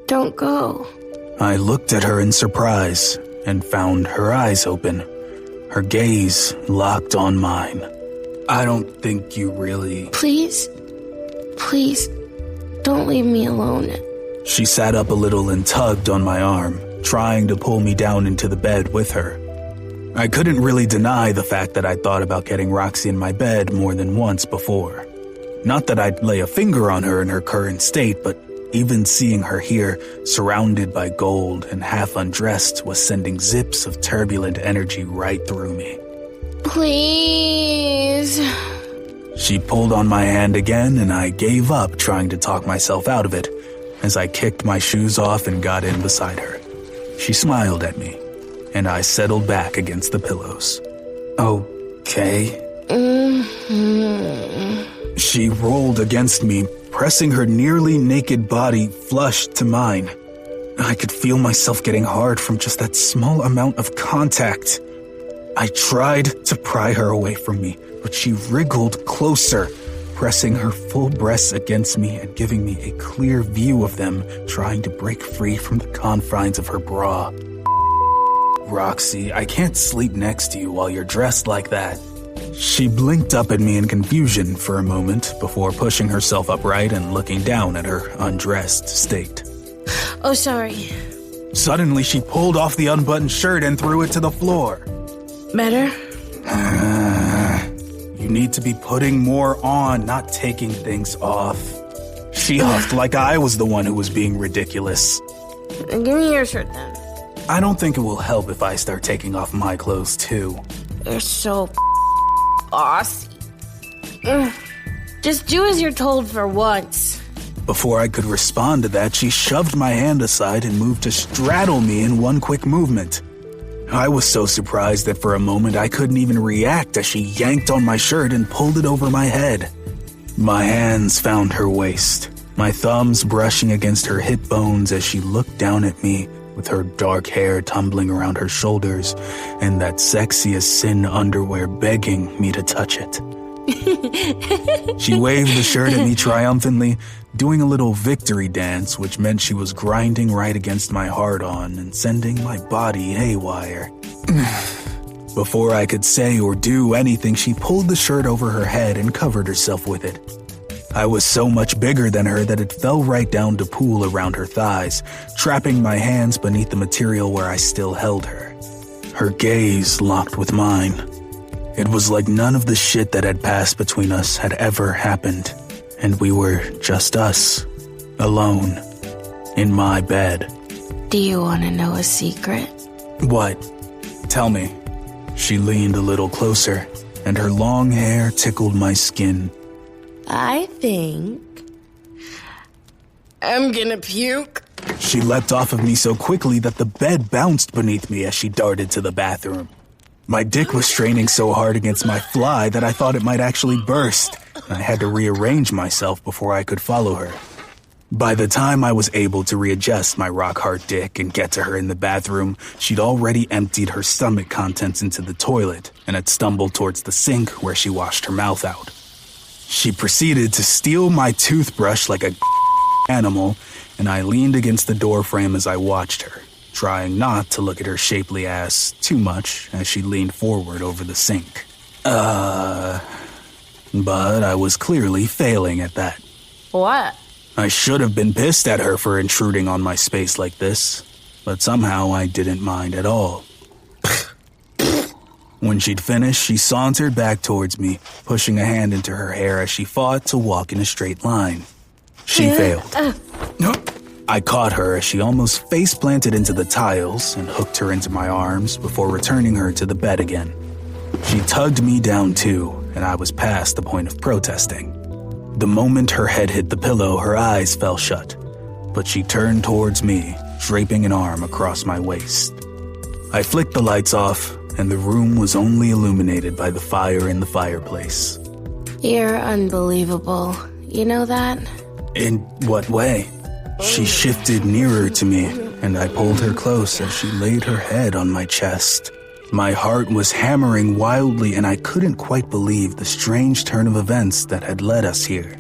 Don't go. I looked at her in surprise and found her eyes open, her gaze locked on mine. I don't think you really... Please, don't leave me alone. She sat up a little and tugged on my arm, trying to pull me down into the bed with her. I couldn't really deny the fact that I'd thought about getting Roxy in my bed more than once before. Not that I'd lay a finger on her in her current state, but even seeing her here, surrounded by gold and half undressed, was sending zips of turbulent energy right through me. Please. She pulled on my hand again, and I gave up trying to talk myself out of it as I kicked my shoes off and got in beside her. She smiled at me, and I settled back against the pillows. Okay. She rolled against me, pressing her nearly naked body flush to mine. I could feel myself getting hard from just that small amount of contact. I tried to pry her away from me, but she wriggled closer, pressing her full breasts against me and giving me a clear view of them, trying to break free from the confines of her bra. Roxy, I can't sleep next to you while you're dressed like that. She blinked up at me in confusion for a moment before pushing herself upright and looking down at her undressed state. Oh, sorry. Suddenly, she pulled off the unbuttoned shirt and threw it to the floor. Better? You need to be putting more on, not taking things off. She huffed like I was the one who was being ridiculous. Give me your shirt then. I don't think it will help if I start taking off my clothes too. You're so bossy. Just do as you're told for once. Before I could respond to that, she shoved my hand aside and moved to straddle me in one quick movement. I was so surprised that for a moment I couldn't even react as she yanked on my shirt and pulled it over my head. My hands found her waist, my thumbs brushing against her hip bones as she looked down at me with her dark hair tumbling around her shoulders and that sexy as sin underwear begging me to touch it. She waved the shirt at me triumphantly, doing a little victory dance, which meant she was grinding right against my hard-on and sending my body haywire. Before I could say or do anything, she pulled the shirt over her head and covered herself with it. I was so much bigger than her that it fell right down to pool around her thighs, trapping my hands beneath the material where I still held her. Her gaze locked with mine. It was like none of the shit that had passed between us had ever happened, and we were just us, alone, in my bed. Do you want to know a secret? What? Tell me. She leaned a little closer, and her long hair tickled my skin. I think I'm gonna puke. She leapt off of me so quickly that the bed bounced beneath me as she darted to the bathroom. My dick was straining so hard against my fly that I thought it might actually burst, and I had to rearrange myself before I could follow her. By the time I was able to readjust my rock-hard dick and get to her in the bathroom, she'd already emptied her stomach contents into the toilet and had stumbled towards the sink where she washed her mouth out. She proceeded to steal my toothbrush like a animal, and I leaned against the door frame as I watched her, trying not to look at her shapely ass too much as she leaned forward over the sink. But I was clearly failing at that. What? I should have been pissed at her for intruding on my space like this, but somehow I didn't mind at all. When she'd finished, she sauntered back towards me, pushing a hand into her hair as she fought to walk in a straight line. She failed. I caught her as she almost face-planted into the tiles and hooked her into my arms before returning her to the bed again. She tugged me down too, and I was past the point of protesting. The moment her head hit the pillow, her eyes fell shut, but she turned towards me, draping an arm across my waist. I flicked the lights off, and the room was only illuminated by the fire in the fireplace. You're unbelievable. You know that? In what way? She shifted nearer to me, and I pulled her close as she laid her head on my chest. My heart was hammering wildly, and I couldn't quite believe the strange turn of events that had led us here.